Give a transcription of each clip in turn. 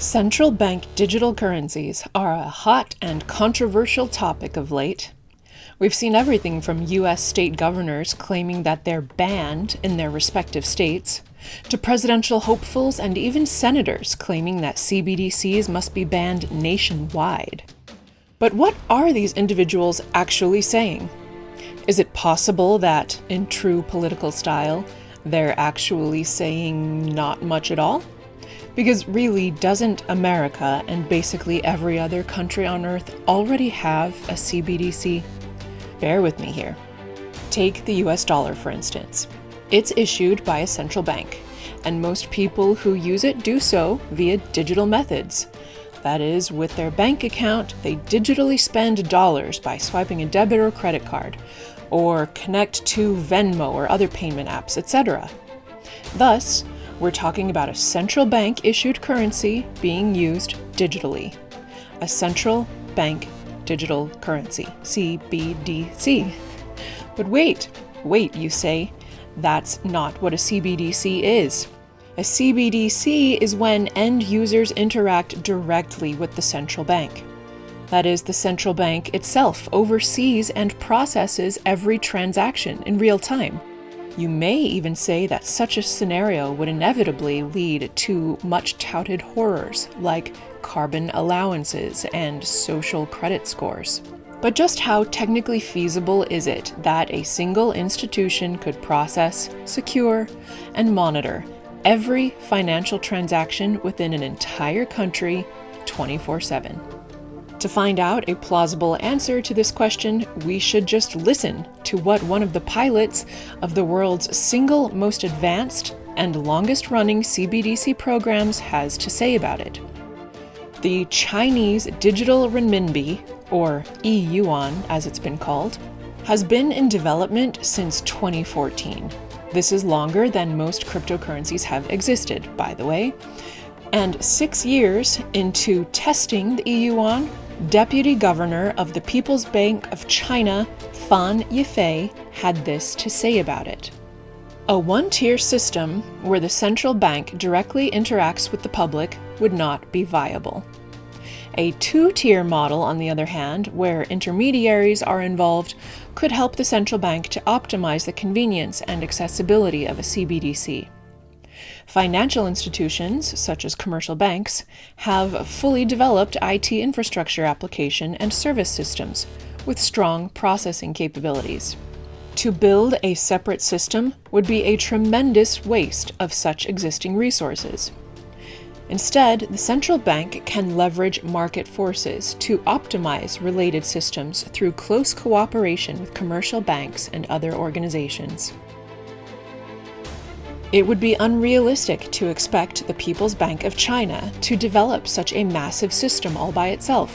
Central bank digital currencies are a hot and controversial topic of late. We've seen everything from U.S. state governors claiming that they're banned in their respective states, to presidential hopefuls and even senators claiming that CBDCs must be banned nationwide. But what are these individuals actually saying? Is it possible that, in true political style, they're actually saying not much at all? Because really, doesn't America and basically every other country on Earth already have a CBDC? Bear with me here. Take the US dollar, for instance. It's issued by a central bank, and most people who use it do so via digital methods. That is, with their bank account, they digitally spend dollars by swiping a debit or credit card, or connect to Venmo or other payment apps, etc. Thus, we're talking about a central bank issued currency being used digitally. A central bank digital currency, CBDC. But wait, you say, that's not what a CBDC is. A CBDC is when end users interact directly with the central bank. That is, the central bank itself oversees and processes every transaction in real time. You may even say that such a scenario would inevitably lead to much-touted horrors like carbon allowances and social credit scores. But just how technically feasible is it that a single institution could process, secure, and monitor every financial transaction within an entire country 24/7? To find out a plausible answer to this question, we should just listen to what one of the pilots of the world's single most advanced and longest-running CBDC programs has to say about it. The Chinese digital renminbi, or e-yuan as it's been called, has been in development since 2014. This is longer than most cryptocurrencies have existed, by the way. And 6 years into testing the e-yuan, Deputy Governor of the People's Bank of China, Fan Yifei, had this to say about it. A one-tier system where the central bank directly interacts with the public would not be viable. A two-tier model, on the other hand, where intermediaries are involved, could help the central bank to optimize the convenience and accessibility of a CBDC. Financial institutions, such as commercial banks, have fully developed IT infrastructure application and service systems with strong processing capabilities. To build a separate system would be a tremendous waste of such existing resources. Instead, the central bank can leverage market forces to optimize related systems through close cooperation with commercial banks and other organizations. It would be unrealistic to expect the People's Bank of China to develop such a massive system all by itself,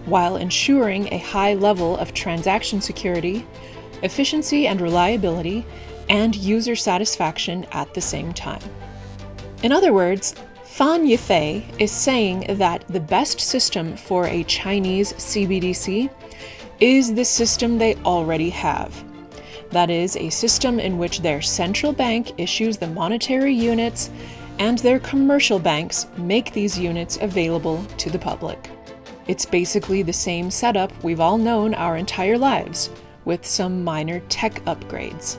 while ensuring a high level of transaction security, efficiency and reliability, and user satisfaction at the same time. In other words, Fan Yifei is saying that the best system for a Chinese CBDC is the system they already have. That is, a system in which their central bank issues the monetary units and their commercial banks make these units available to the public. It's basically the same setup we've all known our entire lives, with some minor tech upgrades.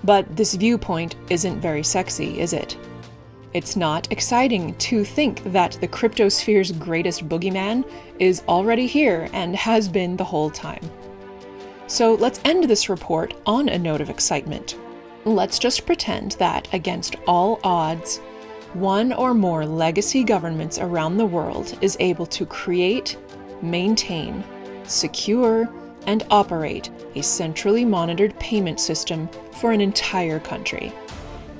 But this viewpoint isn't very sexy, is it? It's not exciting to think that the cryptosphere's greatest boogeyman is already here and has been the whole time. So let's end this report on a note of excitement. Let's just pretend that, against all odds, one or more legacy governments around the world is able to create, maintain, secure, and operate a centrally monitored payment system for an entire country,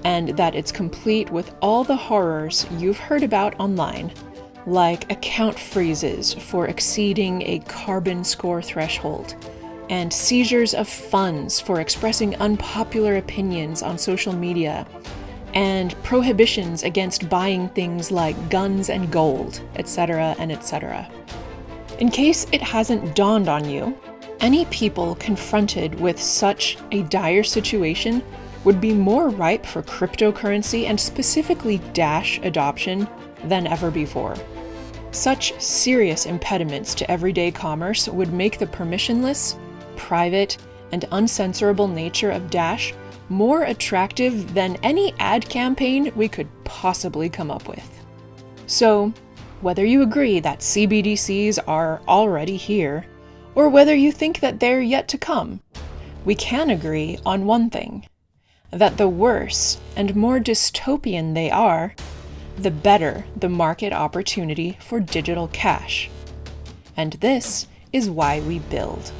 and that it's complete with all the horrors you've heard about online, like account freezes for exceeding a carbon score threshold, and seizures of funds for expressing unpopular opinions on social media, and prohibitions against buying things like guns and gold, etc., and etc. In case it hasn't dawned on you, any people confronted with such a dire situation would be more ripe for cryptocurrency and specifically Dash adoption than ever before. Such serious impediments to everyday commerce would make the permissionless, private, and uncensorable nature of Dash more attractive than any ad campaign we could possibly come up with. So, whether you agree that CBDCs are already here, or whether you think that they're yet to come, we can agree on one thing: that the worse and more dystopian they are, the better the market opportunity for digital cash. And this is why we build.